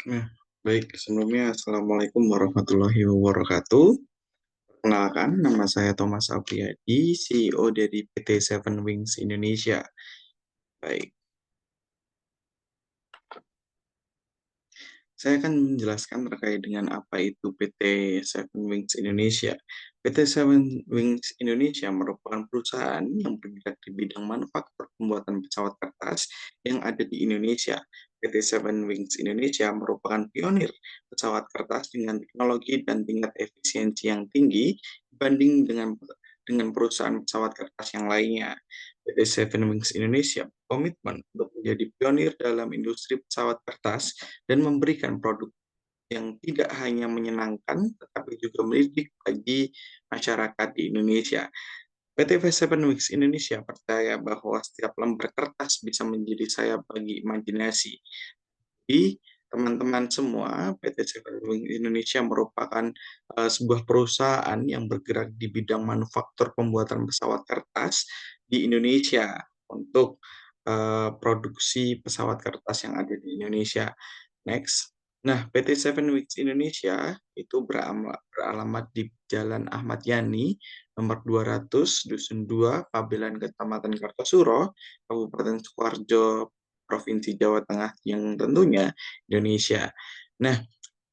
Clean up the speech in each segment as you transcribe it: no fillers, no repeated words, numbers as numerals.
Nah, baik. Sebelumnya, Assalamualaikum warahmatullahi wabarakatuh. Perkenalkan, nama saya Thomas Apriyadi, CEO dari PT Seven Wings Indonesia. Baik, saya akan menjelaskan terkait dengan apa itu PT Seven Wings Indonesia. PT Seven Wings Indonesia merupakan perusahaan yang bergerak di bidang manufaktur pembuatan pesawat kertas yang ada di Indonesia. PT Seven Wings Indonesia merupakan pionir pesawat kertas dengan teknologi dan tingkat efisiensi yang tinggi dibanding dengan perusahaan pesawat kertas yang lainnya. PT Seven Wings Indonesia komitmen untuk menjadi pionir dalam industri pesawat kertas dan memberikan produk yang tidak hanya menyenangkan, tetapi juga mendidik bagi masyarakat di Indonesia. PT Seven Wings Indonesia percaya bahwa setiap lembar kertas bisa menjadi sayap bagi imajinasi. Jadi, teman-teman semua, PT Seven Wings Indonesia merupakan sebuah perusahaan yang bergerak di bidang manufaktur pembuatan pesawat kertas di Indonesia untuk produksi pesawat kertas yang ada di Indonesia. Next. Nah, PT Seven Wings Indonesia itu beralamat di Jalan Ahmad Yani, nomor 200, Dusun 2, Pabelan, Kecamatan Kartosuro, Kabupaten Sukoharjo, Provinsi Jawa Tengah, yang tentunya Indonesia. Nah,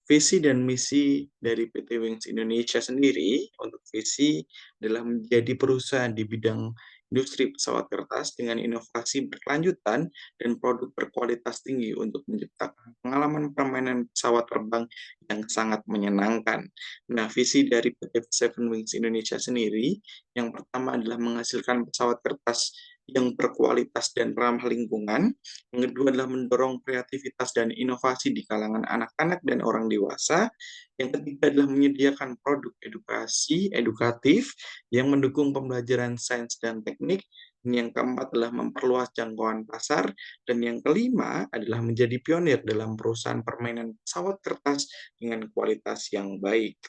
visi dan misi dari PT Wings Indonesia sendiri untuk visi adalah menjadi perusahaan di bidang industri pesawat kertas dengan inovasi berkelanjutan dan produk berkualitas tinggi untuk menciptakan pengalaman permainan pesawat terbang yang sangat menyenangkan. Nah, visi dari PT Seven Wings Indonesia sendiri yang pertama adalah menghasilkan pesawat kertas yang berkualitas dan ramah lingkungan. Yang kedua adalah mendorong kreativitas dan inovasi di kalangan anak-anak dan orang dewasa. Yang ketiga adalah menyediakan produk edukasi edukatif yang mendukung pembelajaran sains dan teknik. Dan yang keempat adalah memperluas jangkauan pasar. Dan yang kelima adalah menjadi pionir dalam perusahaan permainan pesawat kertas dengan kualitas yang baik.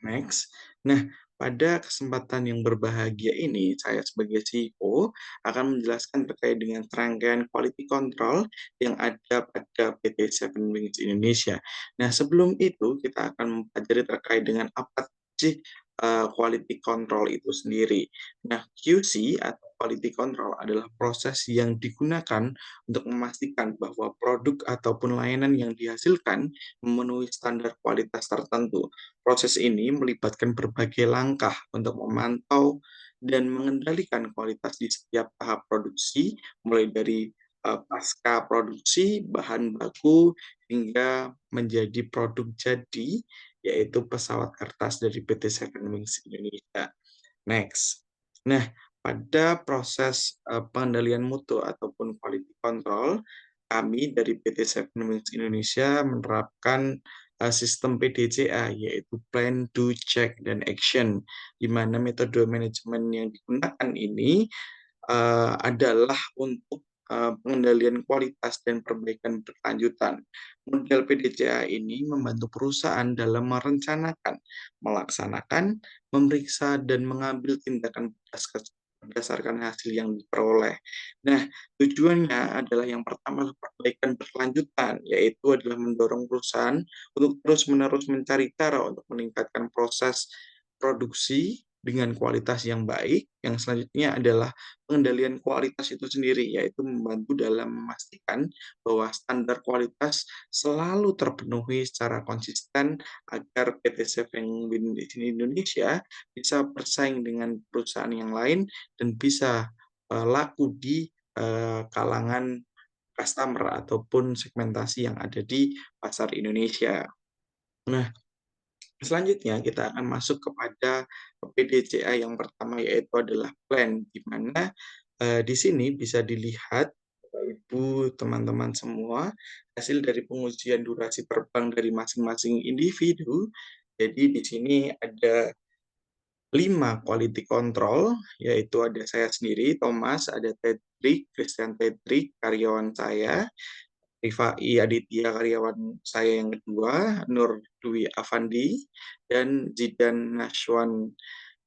Next. Nah, pada kesempatan yang berbahagia ini, saya sebagai CEO akan menjelaskan terkait dengan serangkaian quality control yang ada pada PT Seven Wings Indonesia. Nah, sebelum itu kita akan mempelajari terkait dengan apa sih quality control itu sendiri. Nah, QC atau quality control adalah proses yang digunakan untuk memastikan bahwa produk ataupun layanan yang dihasilkan memenuhi standar kualitas tertentu. Proses ini melibatkan berbagai langkah untuk memantau dan mengendalikan kualitas di setiap tahap produksi, mulai dari pasca produksi, bahan baku, hingga menjadi produk jadi, yaitu pesawat kertas dari PT Seven Wings Indonesia. Next. Nah, pada proses pengendalian mutu ataupun quality control, kami dari PT Seven Wings Indonesia menerapkan sistem PDCA, yaitu Plan, Do, Check, dan Action, di mana metode manajemen yang digunakan ini adalah untuk pengendalian kualitas dan perbaikan berkelanjutan. Model PDCA ini membantu perusahaan dalam merencanakan, melaksanakan, memeriksa, dan mengambil tindakan berdasarkan hasil yang diperoleh. Nah, tujuannya adalah yang pertama perbaikan berkelanjutan, yaitu adalah mendorong perusahaan untuk terus-menerus mencari cara untuk meningkatkan proses produksi dengan kualitas yang baik. Yang selanjutnya adalah pengendalian kualitas itu sendiri, yaitu membantu dalam memastikan bahwa standar kualitas selalu terpenuhi secara konsisten agar PT Seven Wings Indonesia bisa bersaing dengan perusahaan yang lain dan bisa laku di kalangan customer ataupun segmentasi yang ada di pasar Indonesia. Nah, selanjutnya kita akan masuk kepada PDCA yang pertama, yaitu adalah plan, di mana di sini bisa dilihat Bapak Ibu teman-teman semua hasil dari pengujian durasi terbang dari masing-masing individu. Jadi di sini ada 5 quality control, yaitu ada saya sendiri, Thomas, ada Tedrick, Christian Tedrick, karyawan saya, Rifai Aditya, karyawan saya yang kedua, Nur Dwi Avandi, dan Zidan Nashwan.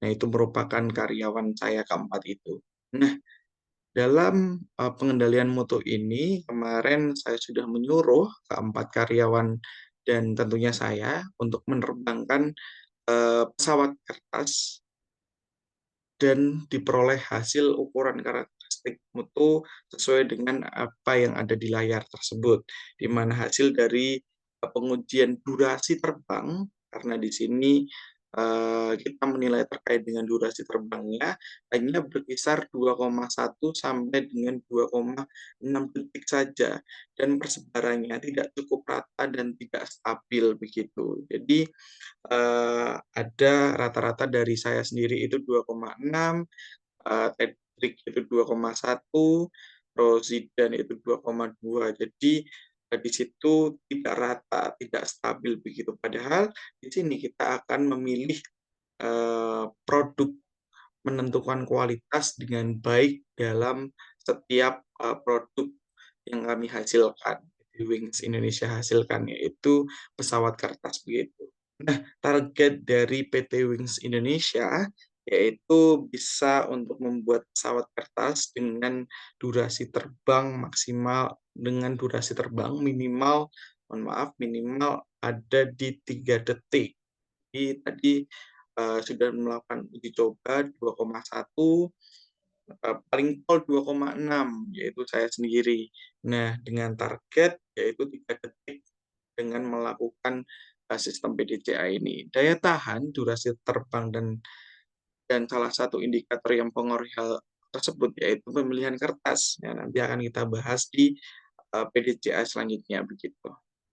Nah, itu merupakan karyawan saya keempat itu. Nah, Dalam, pengendalian mutu ini, kemarin saya sudah menyuruh keempat karyawan dan tentunya saya untuk menerbangkan, pesawat kertas dan diperoleh hasil ukuran karakteristik mutu sesuai dengan apa yang ada di layar tersebut. Di mana hasil dari, pengujian durasi terbang, karena di sini, kita menilai terkait dengan durasi terbangnya hanya berkisar 2,1 sampai dengan 2,6 detik saja, dan persebarannya tidak cukup rata dan tidak stabil begitu. Jadi ada rata-rata dari saya sendiri itu 2,6, Tedric itu 2,1, terus Zidane itu 2,2. Jadi, di situ tidak rata, tidak stabil begitu. Padahal di sini kita akan memilih, produk menentukan kualitas dengan baik dalam setiap, produk yang kami hasilkan, di Wings Indonesia hasilkan, yaitu pesawat kertas begitu. Nah, target dari PT Wings Indonesia yaitu bisa untuk membuat pesawat kertas dengan durasi terbang maksimal dengan durasi terbang minimal, mohon maaf, minimal ada di 3 detik. Jadi tadi, sudah melakukan uji coba 2,1, paling pol 2,6, yaitu saya sendiri. Nah, dengan target yaitu 3 detik dengan melakukan, sistem PDCA ini. Daya tahan, durasi terbang, dan salah satu indikator yang mempengaruhi hal tersebut yaitu pemilihan kertas. Nah, nanti akan kita bahas di, PDCA selanjutnya begitu.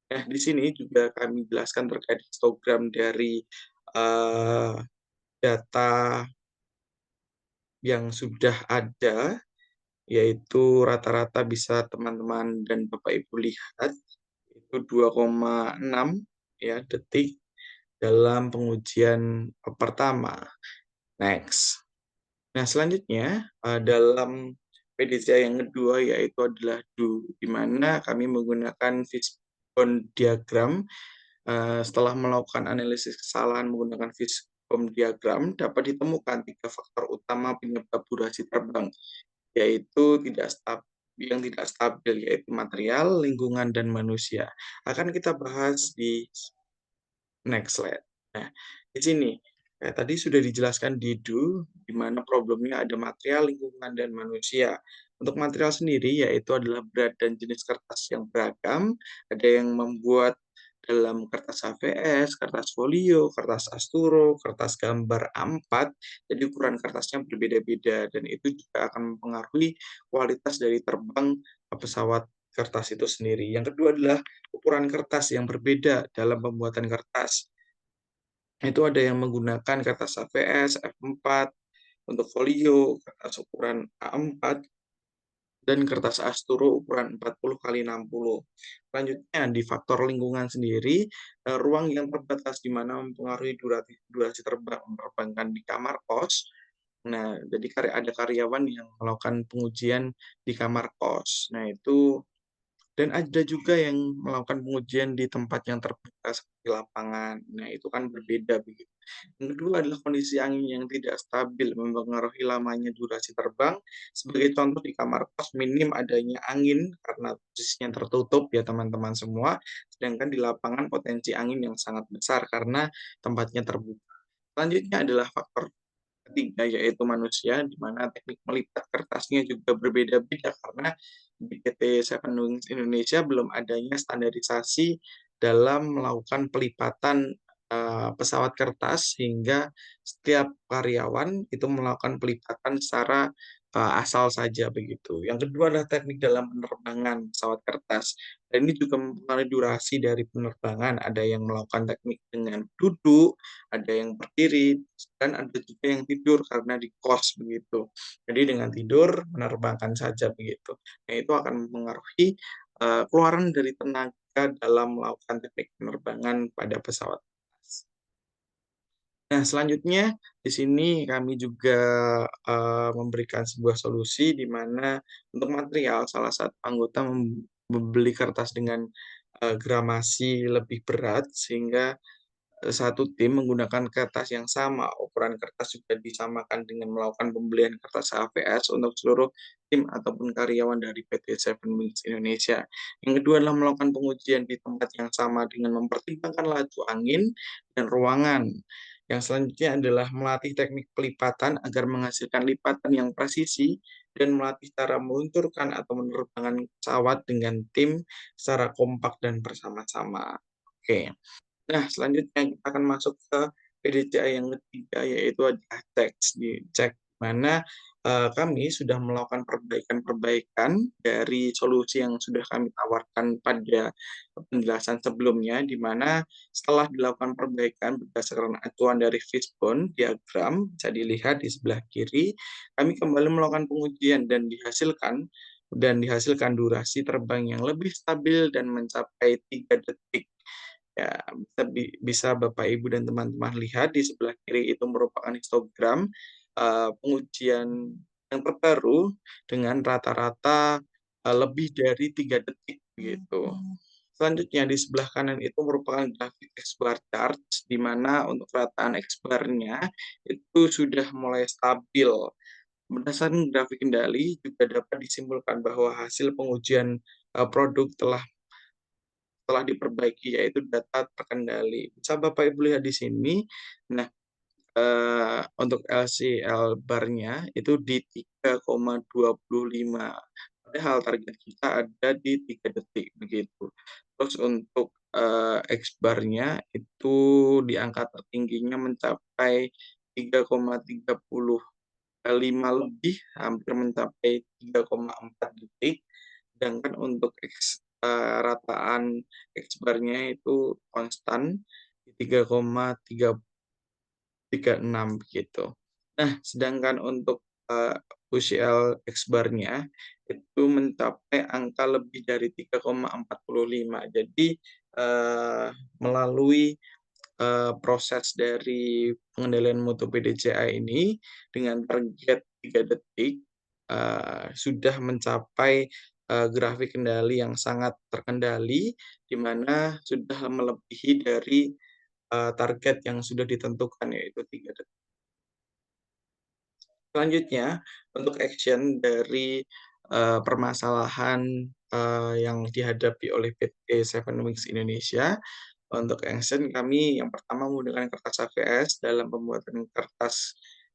Nah, di sini juga kami jelaskan terkait histogram dari, eee, data yang sudah ada, yaitu rata-rata bisa teman-teman dan Bapak Ibu lihat, itu 2,6 ya detik dalam pengujian, pertama. Next. Nah, selanjutnya, dalam PDCA yang kedua yaitu adalah di mana kami menggunakan fishbone diagram. Setelah melakukan analisis kesalahan menggunakan fishbone diagram, dapat ditemukan 3 faktor utama penyebab durasi terbang, yaitu yang tidak stabil, yaitu material, lingkungan, dan manusia. Akan kita bahas di next slide. Nah, di sini, tadi sudah dijelaskan di mana problemnya ada material, lingkungan, dan manusia. Untuk material sendiri, yaitu adalah berat dan jenis kertas yang beragam, ada yang membuat dalam kertas HVS, kertas folio, kertas asturo, kertas gambar A4, jadi ukuran kertasnya berbeda-beda, dan itu juga akan mempengaruhi kualitas dari terbang pesawat kertas itu sendiri. Yang kedua adalah ukuran kertas yang berbeda dalam pembuatan kertas. Itu ada yang menggunakan kertas HVS, F4 untuk folio, kertas ukuran A4, dan kertas asturo ukuran 40 kali 60. Selanjutnya di faktor lingkungan sendiri, ruang yang terbatas di mana mempengaruhi durasi terbang menerbangkan di kamar kos. Nah, jadi ada karyawan yang melakukan pengujian di kamar kos. Nah, itu dan ada juga yang melakukan pengujian di tempat yang terbuka seperti lapangan. Nah, itu kan berbeda begitu. Yang kedua adalah kondisi angin yang tidak stabil mempengaruhi lamanya durasi terbang. Sebagai contoh di kamar kos minim adanya angin karena posisinya tertutup ya teman-teman semua, sedangkan di lapangan potensi angin yang sangat besar karena tempatnya terbuka. Selanjutnya adalah faktor ketiga yaitu manusia, di mana teknik melipat kertasnya juga berbeda-beda karena di PT Seven Wings Indonesia belum adanya standarisasi dalam melakukan pelipatan, pesawat kertas sehingga setiap karyawan itu melakukan pelipatan secara, asal saja begitu. Yang kedua adalah teknik dalam penerbangan pesawat kertas, dan ini juga mempengaruhi durasi dari penerbangan. Ada yang melakukan teknik dengan duduk, ada yang berdiri, dan ada juga yang tidur karena di kos begitu. Jadi dengan tidur menerbangkan saja begitu. Nah, itu akan mempengaruhi, keluaran dari tenaga dalam melakukan teknik penerbangan pada pesawat. Nah, selanjutnya di sini kami juga, memberikan sebuah solusi di mana untuk material salah satu anggota membeli kertas dengan, gramasi lebih berat sehingga satu tim menggunakan kertas yang sama, ukuran kertas juga disamakan dengan melakukan pembelian kertas HVS untuk seluruh tim ataupun karyawan dari PT Seven Wings Indonesia. Yang kedua adalah melakukan pengujian di tempat yang sama dengan mempertimbangkan laju angin dan ruangan. Yang selanjutnya adalah melatih teknik pelipatan agar menghasilkan lipatan yang presisi dan melatih cara meluncurkan atau menerbangkan pesawat dengan tim secara kompak dan bersama-sama. Oke. Nah, selanjutnya kita akan masuk ke PDCA yang ketiga, yaitu adalah cek, mana, kami sudah melakukan perbaikan-perbaikan dari solusi yang sudah kami tawarkan pada penjelasan sebelumnya, di mana setelah dilakukan perbaikan berdasarkan acuan dari Fishbone diagram, bisa dilihat di sebelah kiri, kami kembali melakukan pengujian dan dihasilkan durasi terbang yang lebih stabil dan mencapai 3 detik. Ya, bisa Bapak, Ibu, dan teman-teman lihat di sebelah kiri itu merupakan histogram, pengujian yang terbaru dengan rata-rata, lebih dari 3 detik begitu. Selanjutnya di sebelah kanan itu merupakan grafik X-bar chart, di mana untuk rataan X-bar-nya itu sudah mulai stabil. Berdasarkan grafik kendali juga dapat disimpulkan bahwa hasil pengujian, produk telah diperbaiki, yaitu data terkendali. Bisa Bapak Ibu lihat di sini. Nah, untuk LCL bar-nya itu di 3,25, padahal target kita ada di 3 detik, begitu. Terus untuk, X bar-nya itu di angka tertingginya mencapai 3,35 lebih, hampir mencapai 3,4 detik. Sedangkan untuk rataan X bar-nya itu konstan di 3,336 begitu. Nah, sedangkan untuk, UCL X bar-nya itu mencapai angka lebih dari 3,45. Jadi, melalui proses dari pengendalian mutu PDCA ini dengan target 3 detik, sudah mencapai, grafik kendali yang sangat terkendali, di mana sudah melebihi dari, target yang sudah ditentukan, yaitu 3 detik. Selanjutnya, untuk action dari, permasalahan, yang dihadapi oleh PT Seven Wings Indonesia. Untuk action kami yang pertama menggunakan kertas HVS dalam pembuatan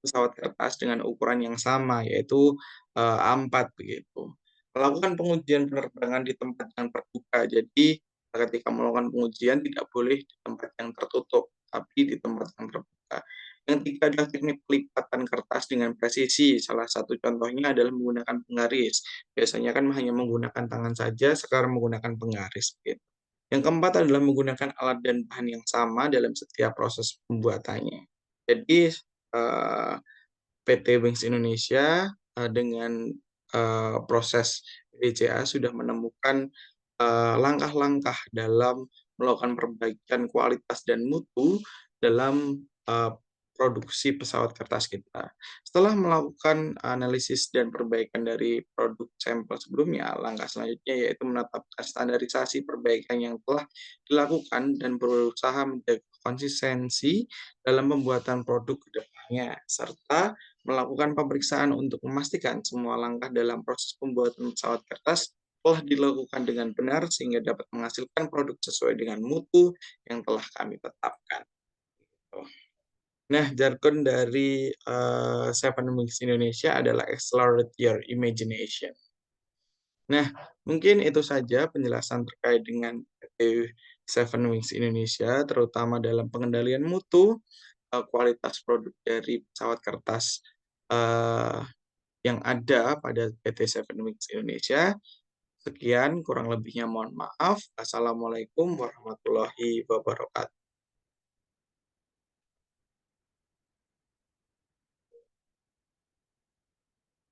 pesawat kertas dengan ukuran yang sama, yaitu, A4 begitu. Melakukan pengujian penerbangan di tempat yang terbuka. Jadi, ketika melakukan pengujian tidak boleh di tempat yang tertutup, tapi di tempat yang terbuka. Yang ketiga adalah teknik pelipatan kertas dengan presisi. Salah satu contohnya adalah menggunakan penggaris. Biasanya kan hanya menggunakan tangan saja, sekarang menggunakan penggaris begitu. Yang keempat adalah menggunakan alat dan bahan yang sama dalam setiap proses pembuatannya. Jadi, PT Wings Indonesia, dengan, proses BCA sudah menemukan, langkah-langkah dalam melakukan perbaikan kualitas dan mutu dalam, produksi pesawat kertas kita. Setelah melakukan analisis dan perbaikan dari produk sampel sebelumnya, langkah selanjutnya yaitu menetapkan standarisasi perbaikan yang telah dilakukan dan berusaha menjaga konsistensi dalam pembuatan produk ke depannya, serta melakukan pemeriksaan untuk memastikan semua langkah dalam proses pembuatan pesawat kertas telah dilakukan dengan benar sehingga dapat menghasilkan produk sesuai dengan mutu yang telah kami tetapkan. Gitu. Nah, jargon dari, Seven Wings Indonesia adalah Accelerate Your Imagination. Nah, mungkin itu saja penjelasan terkait dengan PT Seven Wings Indonesia, terutama dalam pengendalian mutu, kualitas produk dari pesawat kertas, eee, yang ada pada PT Seven Wings Indonesia. Sekian, kurang lebihnya mohon maaf. Assalamualaikum warahmatullahi wabarakatuh.